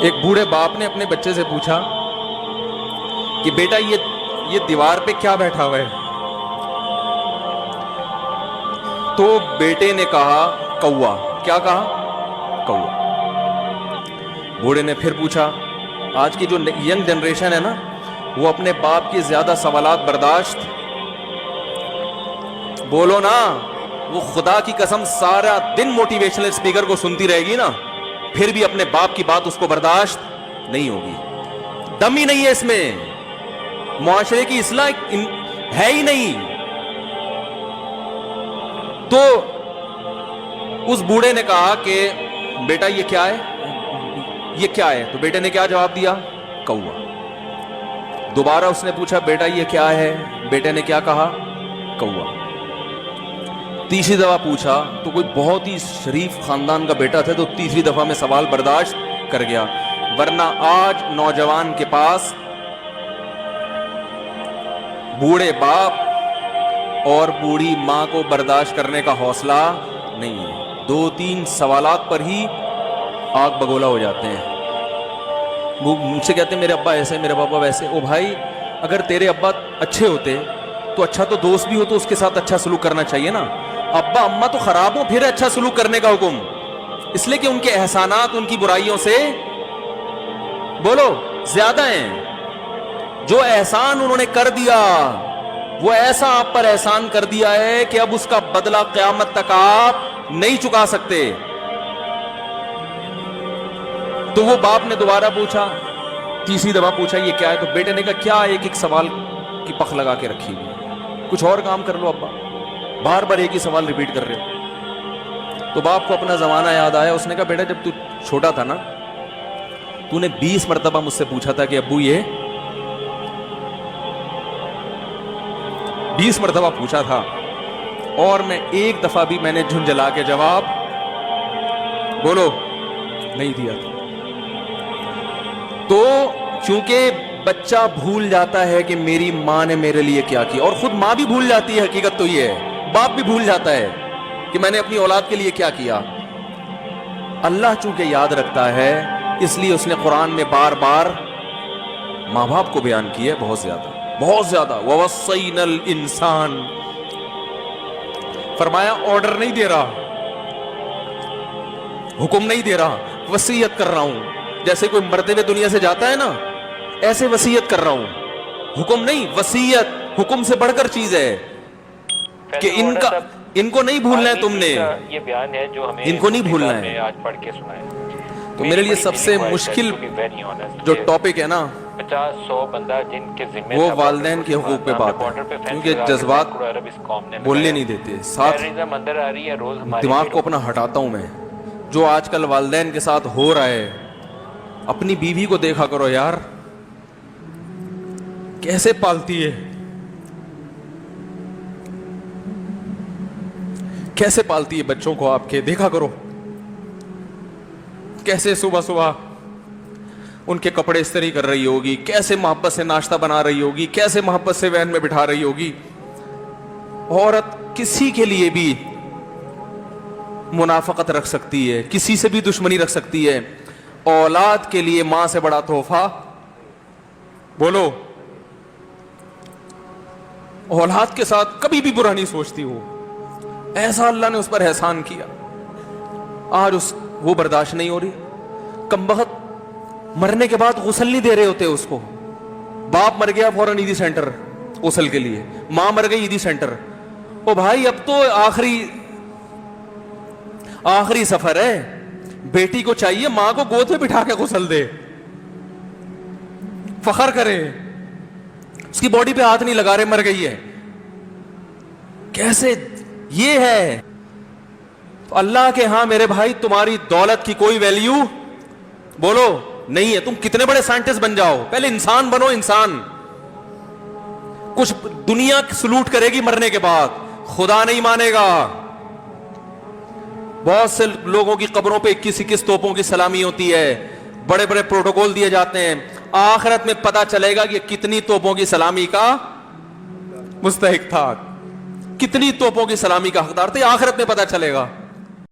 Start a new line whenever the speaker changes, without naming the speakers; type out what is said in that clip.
ایک بوڑھے باپ نے اپنے بچے سے پوچھا کہ بیٹا یہ دیوار پہ کیا بیٹھا ہوا ہے؟ تو بیٹے نے کہا کوا۔ کیا کہا؟ کوا۔ بوڑھے نے پھر پوچھا، آج کی جو ینگ جنریشن ہے نا، وہ اپنے باپ کی زیادہ سوالات برداشت، بولو نا، وہ خدا کی قسم سارا دن موٹیویشنل اسپیکر کو سنتی رہے گی نا، پھر بھی اپنے باپ کی بات اس کو برداشت نہیں ہوگی۔ دم ہی نہیں ہے اس میں، معاشرے کی اصلاح ہے ہی نہیں۔ تو اس بوڑھے نے کہا کہ بیٹا یہ کیا ہے؟ یہ کیا ہے؟ تو بیٹے نے کیا جواب دیا؟ کوا۔ دوبارہ اس نے پوچھا بیٹا یہ کیا ہے؟ بیٹے نے کیا کہا؟ کوا۔ تیسری دفعہ پوچھا تو کوئی بہت ہی شریف خاندان کا بیٹا تھا، تو تیسری دفعہ میں سوال برداشت کر گیا، ورنہ آج نوجوان کے پاس بوڑھے باپ اور بوڑھی ماں کو برداشت کرنے کا حوصلہ نہیں ہے۔ 2-3 سوالات پر ہی آگ بگولا ہو جاتے ہیں۔ وہ مجھ سے کہتے ہیں میرے ابا ایسے، میرے پاپا ویسے۔ او بھائی، اگر تیرے ابا اچھے ہوتے تو اچھا تو دوست بھی ہو تو اس کے ساتھ اچھا سلوک کرنا چاہیے نا۔ ابا اماں تو خراب ہو، پھر اچھا سلوک کرنے کا حکم، اس لیے کہ ان کے احسانات ان کی برائیوں سے بولو زیادہ ہیں۔ جو احسان انہوں نے کر دیا، وہ ایسا آپ پر احسان کر دیا ہے کہ اب اس کا بدلہ قیامت تک آپ نہیں چکا سکتے۔ تو وہ باپ نے دوبارہ پوچھا، تیسری دفعہ پوچھا یہ کیا ہے؟ تو بیٹے نے کہا کیا ایک سوال کی پخ لگا کے رکھی ہوئی، کچھ اور کام کر لو ابا، بار بار ایک ہی سوال ریپیٹ کر رہے ہو۔ تو باپ کو اپنا زمانہ یاد آیا، اس نے کہا بیٹا جب تو چھوٹا تھا نا، تو نے 20 مرتبہ مجھ سے پوچھا تھا کہ ابو یہ 20 مرتبہ پوچھا تھا، اور میں ایک دفعہ بھی میں نے جھنجھلا کے جواب بولو نہیں دیا تھا۔ تو چونکہ بچہ بھول جاتا ہے کہ میری ماں نے میرے لیے کیا کیا، اور خود ماں بھی بھول جاتی ہے، حقیقت تو یہ ہے، باپ بھی بھول جاتا ہے کہ میں نے اپنی اولاد کے لیے کیا کیا۔ اللہ چونکہ یاد رکھتا ہے، اس لیے اس نے قرآن میں بار بار ماں باپ کو بیان کیا ہے، بہت زیادہ بہت زیادہ۔ وَوَصَّيْنَا الْإِنسَانَ، فرمایا آرڈر نہیں دے رہا، حکم نہیں دے رہا، وصیت کر رہا ہوں۔ جیسے کوئی مرتے ہوئے دنیا سے جاتا ہے نا، ایسے وصیت کر رہا ہوں، حکم نہیں، وصیت حکم سے بڑھ کر چیز ہے کہ ان کو نہیں بھولنا ہے تم نے،
یہ بیان ہے جو ہمیں
ان کو نہیں بھولنا ہے۔
آج پڑھ کے سنائے۔
تو میرے لیے سب سے مشکل جو ٹاپک ہے نا،
50-100 بندہ جن کے ذمہ
وہ والدین کے حقوق پہ بات ہے، کیونکہ جذبات بولنے نہیں دیتے، ساتھ دماغ کو اپنا ہٹاتا ہوں میں۔ جو آج کل والدین کے ساتھ ہو رہا ہے، اپنی بیوی کو دیکھا کرو یار، کیسے پالتی ہے، کیسے پالتی ہے بچوں کو، آپ کے دیکھا کرو، کیسے صبح صبح ان کے کپڑے استری کر رہی ہوگی، کیسے محبت سے ناشتہ بنا رہی ہوگی، کیسے محبت سے وین میں بٹھا رہی ہوگی۔ عورت کسی کے لیے بھی منافقت رکھ سکتی ہے، کسی سے بھی دشمنی رکھ سکتی ہے، اولاد کے لیے ماں سے بڑا تحفہ بولو، اولاد کے ساتھ کبھی بھی برا نہیں سوچتی ہو، ایسا اللہ نے اس پر احسان کیا، آج وہ برداشت نہیں ہو رہی۔ کمبخت مرنے کے بعد غسل نہیں دے رہے ہوتے اس کو، باپ مر گیا فوراً عیدی سینٹر غسل کے لیے، ماں مر گئی عیدی سینٹر۔ او بھائی اب تو آخری سفر ہے، بیٹی کو چاہیے ماں کو گود میں بٹھا کے غسل دے، فخر کرے، اس کی باڈی پہ ہاتھ نہیں لگا رہے، مر گئی ہے۔ کیسے یہ ہے؟ اللہ کے ہاں میرے بھائی تمہاری دولت کی کوئی ویلیو بولو نہیں ہے، تم کتنے بڑے سائنٹسٹ بن جاؤ، پہلے انسان بنو، انسان۔ کچھ دنیا سلوٹ کرے گی مرنے کے بعد، خدا نہیں مانے گا۔ بہت سے لوگوں کی قبروں پہ 21 توپوں کی سلامی ہوتی ہے، بڑے بڑے پروٹوکول دیے جاتے ہیں، آخرت میں پتا چلے گا کہ کتنی توپوں کی سلامی کا مستحق تھا، کتنی توپوں کی سلامی کا حقدار تھے، آخرت میں پتا چلے گا۔